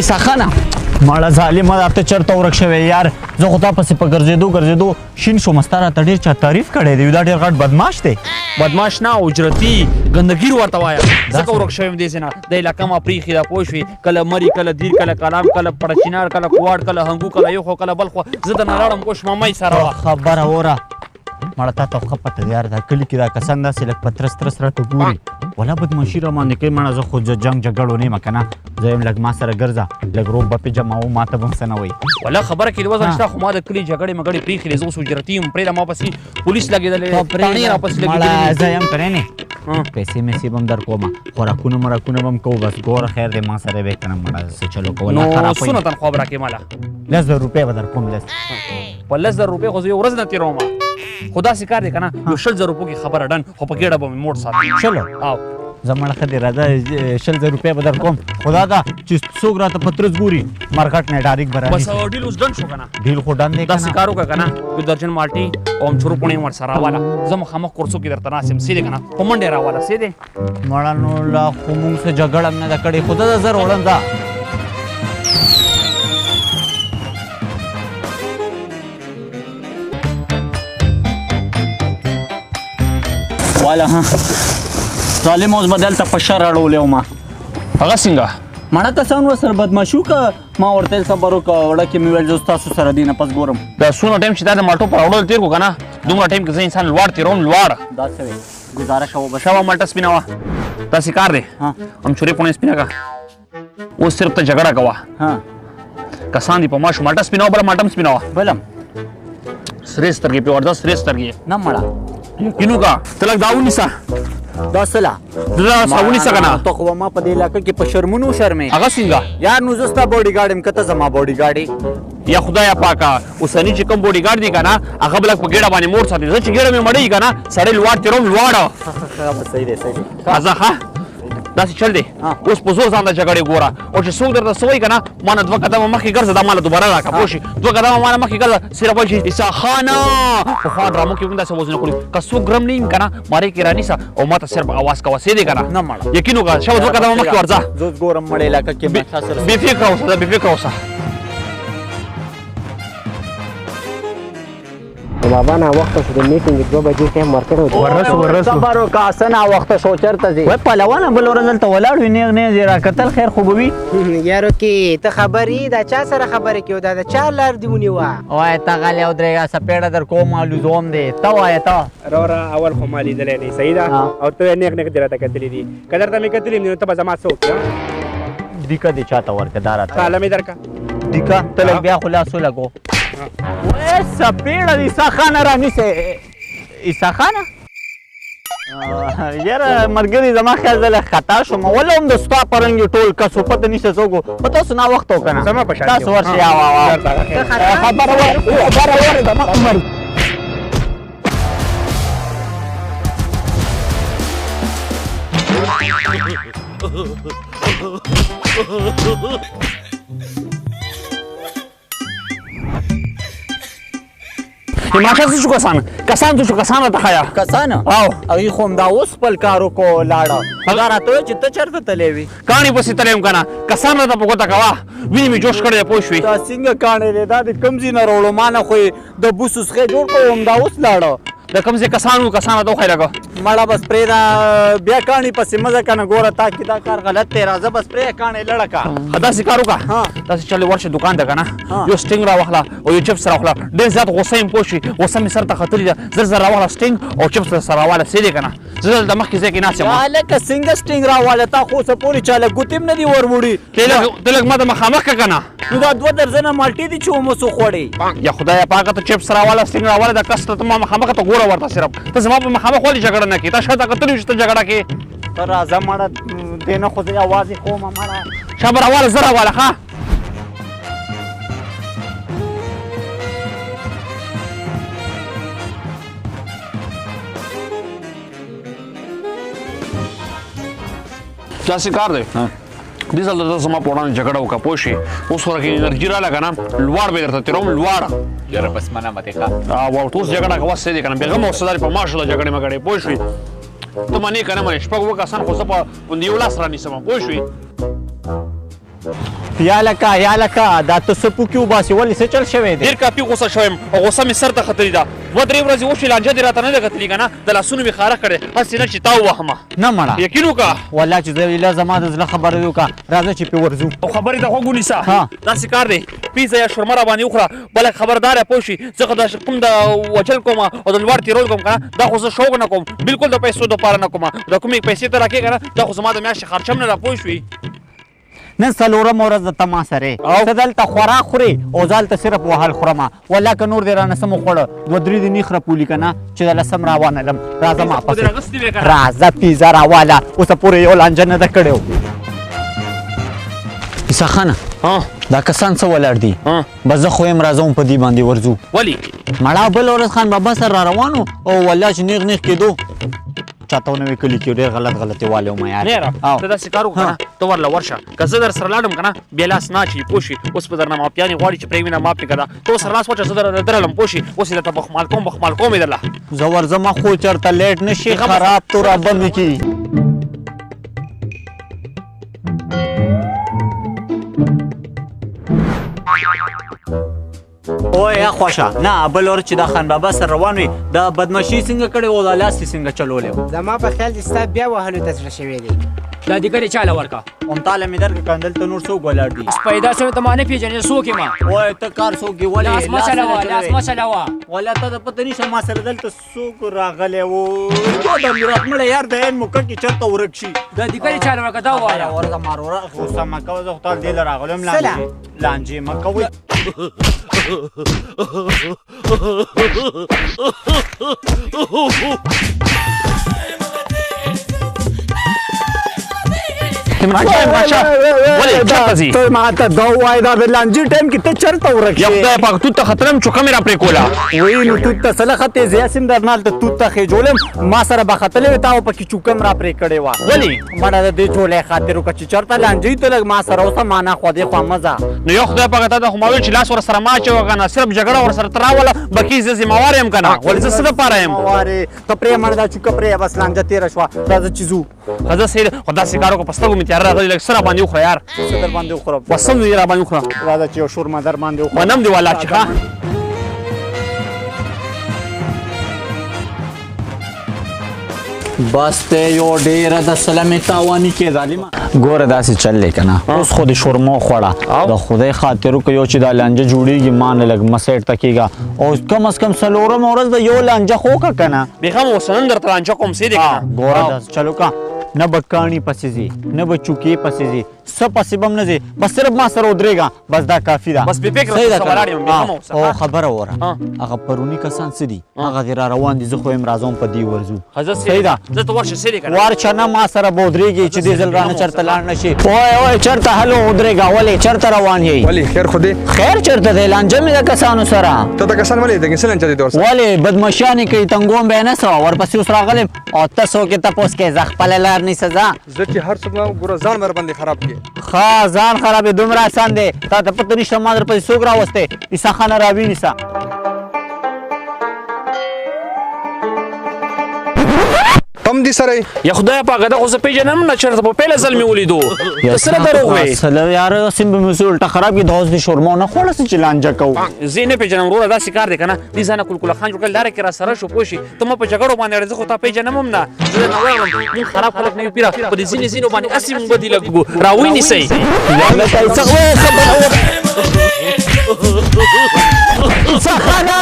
ساخانه ماړه ظالمه دا ته چېرته ورک شوی یار زه خو تا پسې په ګرځېدو شین شوم ستا راته ډېر چا تعریف کړی دی دا ډېر غټ بدماش دی بدماش نه اجرتي ګندګیر ورته وایه ځکه ورک شوی یم دېسې نه د علاقه ما پرېښې ده پوه شوې کله مري کله دیر کله کلام کله پړچینار کله کوواړ کله هنګو کله یو خو کله بل خو زه درنه لاړم پوه شوم ممۍ سره وه خبره اوره مړه تا ته ښه پته دی یار دا کلي کې دا کسان داسې لږ په ترس ترس راته ګوري ولا بدماشي را باندې کوي مړه زه خو جنګ جګړو نه یم که نه زه یم لږ ما سره ګرځه لږ روب بپې جمعوو ما ته به هم څه نه وایي ولا خبره کې د وزن شته خو ما د کلي جګړې مګړې پرېښې دي زه اوس اجرتي یم پرېږده ما پسې پولیس لګېدلې تاڼې را پسې لګېدلې زه یم کنه نه پیسې میسې به هم در کومه خوراکونه مراکونه به هم کوو بس ګوره خیر دی ما سره به یې که نه مړه څه چلو کوو نو څونه تنخوا به راکړې ماله 10,000 روپۍ به در کوم په 10,000 روپۍ خو زه یو ورځ نه تېروم خو داسې کار دی که نه یو 100,000 روپو کې خبره ډن خو په ګېډه به مې موټ ساتي شلو او زه مړه ښه دی راځه 100,000 روپۍ به در کوم خو دا ده چې څوک راته په ترس ګوري مارکېټ نه ډایرکټ به بس ډیل اوس ډن شو که نه ډیل خو ډن دی داسې کار وکړه که نه یو درجن مالټې او امچورو پوڼې ورسره راواله زه مخامخ کورسو کې درته ناست یم سیدې که نه په منډې راواله سیدې مړه نو لا خو مونږ څه جګړه هم نه ده کړې خو ده زر وړم ده والا ها ظالم اوس به دلته په شر اړولی وم هغه څنګه مړه کسان ورسره بدماشي وکړه ما ورته صبر وکړه وړه کې مې ویل زه ستاسو سره دی نه پس ګورم دا څونه ټایم چې دا د مالټو پر اړولو تېر کړو که نه دومره ټایم کې زه انسان لوړ تېروم لوړ دا څه وی ګزاره کوه بس شابه مالټه سپینه وه داسې کار دی امچورې پوڼې سپینه کړه اوس صرف ته جګړه کوه کسان دي په ما شو مالټه سپینه وه بله مالټه هم سپینه وه بلم سرې سترګې پرې ورده سرې سترګې نه مړه یقینو کا ته لږ دا ونیسه دا څه دا ونیسه که نه ته خو ما په دې علاقه کې په شرمونو شرمې هغه څنګه یار نو زه ستا باډي ګارډ یم که ته زما باډي ګارډ یې یا خدایا پاکه اوسني چې کوم باډي ګارډ دي که نه هغه به لږ په ګېډه باندې موړ ساتي زه چې ګېډه مې مړېږي که نه سړی لوړ تېروم لوړه صحیح دی ځه ښه داسې چل دی اوس په زور ځان د جګړې ګوره او چې څوک درته څه وایي که نه ما نه 2 قدمه مخکې ګرځه دا ماله دوباره راکړه پوه شي 2 قدمه ما نه مخکې ګرځه صرف وایي چې عیسی خانه پخوا ډرامو کې هم داسې اوازونه کړي که څوک ګرم نه یم که نه مارې کې رانیسه او ما ته صرف اواز کوه سې دی که نه مړه یقین وکړه شابه 2 قدمه مخکې ورځه زه ګورم مړې علاقه کې بې فکره اوسه بې فکره اوسه بابا نا وخت شو د میټینګ 2 بجې ټایم ورکړو ورسو صبر وکړه څه ناوخته شو چېرته ځې وایي پهلوانه بل ورځ دلته ولاړ وي نیغ نیغ یې راکتل خیر خو به وي یارو کې ته خبرې دا چا سره خبرې کوي دا د چا لار دې ونیوه وایه ته غلی ودرېږه سپېړه در کوم لزوم دی ته وایه ته وروره اول خو ما لیدلی دی صحیح ده او ته نیغ نیغ دې راته کتلي دي که درته مې کتلي نو ته به زما څه وکړې دیکه دې چاته ورکړه دا راته تاله مې درکړه دیکه ته لږ بیا خو لاسو لګو وایه سپېړه د عیسی خانه رانیسې عیسی خانه یاره ملګري زما خیال زه لږ خطا شوم ولې هم د ستا په رنګ یې ټول کس و پته نشته څوک و په تاسو ناوخته و که نه زما په شان تاسو ورشئ خبره وارې زما عمر ماشه څه شو کسان څه شو کسان راته ښایه کسان او هغوی خو همدا اوس خپل کار وکړو لاړه دا راته وایي چې ته چېرته تللی وي کاڼي پسې تللی یم که نه کسان راته په ګوته کوه وینې مې جوش کړی دی پوه شوې دا څنګه کاڼی دی دا د کوم ځای نه راوړو ما نه خو یې د بوس وسخې جوړ کړو همدا اوس لاړه د کوم ځای کسان وو کسان راته وښایي لږه مړه بس پرېږده بیا کاڼي پسې مه ځه که نه ګوره تا کې دا کار غلط دی راځه بس پرېږده کاڼی لړه که داسې کار وکړه داسې چل ورشه دوکان ته که نه یو سټینګ راواخله او یو چپس راواخله ډېر زیات غوسه یم پوه شوې غوسه مې سر ته ختلې ده زر زر راواخله سټینګ او چپس سره راواله سې دی که نه زه دلته مخکې ځای کې ناست یم هلکه څنګه سټینګ راواله تا خو اوسه پورې چا له ګوتې هم نه دي ور وړي ته لږ ما ته مخامخ که که نه نو دا 2 درجنه مالټې دي چې ومو څو خوړې یا خدایه پاکه ته چپس راواله سټینګ راواله دا کس ته ما مخامخ ته ګوره ورته صرف ته زما په مخامخ ولې جګړه نه کړې تا شاته کتلي وي چې ته جګړه کې ته راځه مړه دې نه خو زه اواز یې کومه مړه شابه راواله زه راواله ښه داسې کار دی دې ځل ته زما په وړاندې جګړه وکړه پوه شوې اوس خو راکې انرژي راله که نه لوړ به درته تېروم لوړه یاره بس منه مه دی ښه اوس جګړه کوه څه دی که نه بېغمه اوسه په ما شوله جګړې مګړې پوه شوې ته منې که نه منې 6 کسان خو زه په یو لاس رانیسم پوه شوې یا لکه دا ته څه پوکي وباسې ولې څه چل شوی دی ډېر کافي غوسه شویم او غوسه مې سر ته ختلې ده 2-3 ورځې وشوې لانجه دې راته نه ده ختلې که نه د لاسونو مې خاره کړې هسې نه چې تا ووهمه نه مړه یقین وکړه والله چې زه زما د زړه خبره دې وکړه راځه چې پې ورځو او خبرې ته غوږ ونیسه ها. داسې کار دی پیزه یا شورمه راباندې وخوره بله خبردار پوه شي زه خو د کوم د وچل کوم او د لوړ تېرول کوم که نه دا خو زه شوق نه کوم بلکل د پیسو دپاره نه کوم د کومې پیسې ته راکې که نه دا خو زما د میاشتې خرچه هم نه ده پوه شوې نن څلورم ورځ د ته ما سره ته دلته خوراک خورې او زه هلته صرف وهل خورم والله که نور دې رانه څه مو خوړه 2-3 دې نیخ راپولي که نه چې د لسم راوانلم راځه ما خو دې راغستې وې که نه راځه پیزا راواله اوسه پورې یو لانجه نه ده کړې عیسی خانه دا کسان څه ولاړ دي بس زه خو یم راځم په دې باندې ورځو ولې مړه بل ورځ خان بابا سره را روانو او والله چې نیغ کېدو چاته ونه کلی کې ډېر غلطې والي وم یار نه ته داسې کار وکړه نه ته ورله ورشه که زه در سره لاړم که نه بیا لاس نه اچوي پوه شي اوس به درنه ماپیانې غواړي چې پرېږدي نه ماپ یې که نه ته ورسره لاس واچوه زه درلم پوه شي اوس یې درته بخمال کوم یې درله زه ورځم خو چېرته لیټ نه شي خراب تو را بند کړي او یا خوښه نه بل ور چې دا خان بابا سره روان وي دا بدمعشي څنګه کړې او دا لاس یې څنګه چلولی زما په خیال دي ستا بیا وهلو ته زړه شوی دی دا دیګرې چاله ورکا همتاله مې درکړه که دلته نور څوک ولاړ دي پیدا شوی ته ما نه پېژنې څوک یم وایه ته کار څوک یې ولې لاس مه چلوه لاس مه چلوه والله ته د پته نشه ما سره دلته څوک راغلی و دا میراتمړی یار د عین موقع کې چېرته ورک شي دا دیګرې چاله ورکا دا ووایه ورځه ماروره غوسه مه کوه زه خو تا دې له راغلی یم لانجې مه کوئ ولې چېرته ځي ته ماته دا ووایه دا د لانجې ټایم کې ته چېرته ورک یا شې خدای پاک توت ته ختلم چوکه مې را پرې کوله وی نو توت ته څه ختې زه یاسم درنه هلته توت ته خېجولم ما سره به ختلې وې تا به پکې چوکه م را پرې کړې وه ولې مړه د دې چولې خاطر وکړه چې چېرته لانجې ته لږ ما سره اوسه ما نه خوا دې خوا مه ځه نو یو خدای پاک تا ته خو ما ویل چې لاس ورسره ما اچوه که نه صرف جګړه ورسره ته راوله بقي زه ذمهوار یم که نه ولې زه څه دپاره یم وارې ته پرې مړه دا چوکه پرې بس لانجه تېره شوه راځه چې ځو ښه صحیح ده خو داسې کار وکړه په سترګو مې تیاره راغلي لږ څه راباندې وخوره یار څه در باندې وخورم وسم دې راباندې وخوره راځه چې یو شورمه در باندې وخورم منم دې والله چې ښه بس ته یو ډېره د سلمې تاواني کې ظالمه ګوره داسې چل دی که نه اوس خو د شورمو خوړه د خدای خاطر وکړه یو چې دا لانجه جوړېږي ما نه لږ مسیټ ته کېږه او کم از کم څلورمه ورځ د یو لانجه خو وکړه که نه بېخم اوس نن درته لانجه کوم څه دی که نه ګوره داسې چل وکړه نه به کاڼي پسې ځي نه به چوکې پسې ځي څه پسې به هم نه ځي بس صرف ما سره ودرېږه بس دا کافي ده بس بې فکره صحیح ده څه که نه؟ ولاړ یم بېخمه اوسه او خبره وره هغه پروني کسان څه دي هغه دې را روان دي زه خو یم راځم په دې ورځو صحیح ده زه ته ورشه څه دی که نه ورشه نه ما سره به ودرېږي چې دې ځل رانه چېرته لاړ نه شي وای چېرته هلو ودرېږه ولې چېرته روان یې ولی خیر خو دې خیر چېرته دی لانجه مې د کسانو سره ته دا کسان ولې دغه څه لانجه دي ورسره ولې بدمشیانې کوي تنګوم به یې نه سوه ورپسې اوس راغلم او ته څوک یې تپوس کوې زه خپله لار نیسه ځه زه چې هر څوک ما ګوره ځان مر باندې خراب کړي ښه ځان خرابې دومره اسان دی تا ته پته نشته ما درپسې څوک راوستی عیسی خانه راوینیسه تم دي سره یا خدای پاکه دا خو زه پېژنم نه چېرته په پیله ځل مې ولیدو ته څه نه دروغ وې اصله یاره سیم به مې الټه خراب کړي د اوس د شورما نه خوړه چې لانجه کوو زه یې نه پېژنم وروره داسې کار دی که نه دې ځانه کلکله خان جوړ کړل لاره کې را سره شو پوه شي ته ما په جګړو باندې اړې زه خو تا پېژنم هم نه زه درنه ویلم موږ خراب خلک نه یو پیره په دې ځینې ځینو باندې هسې موږ بدي لګو راونیسئ څه خانه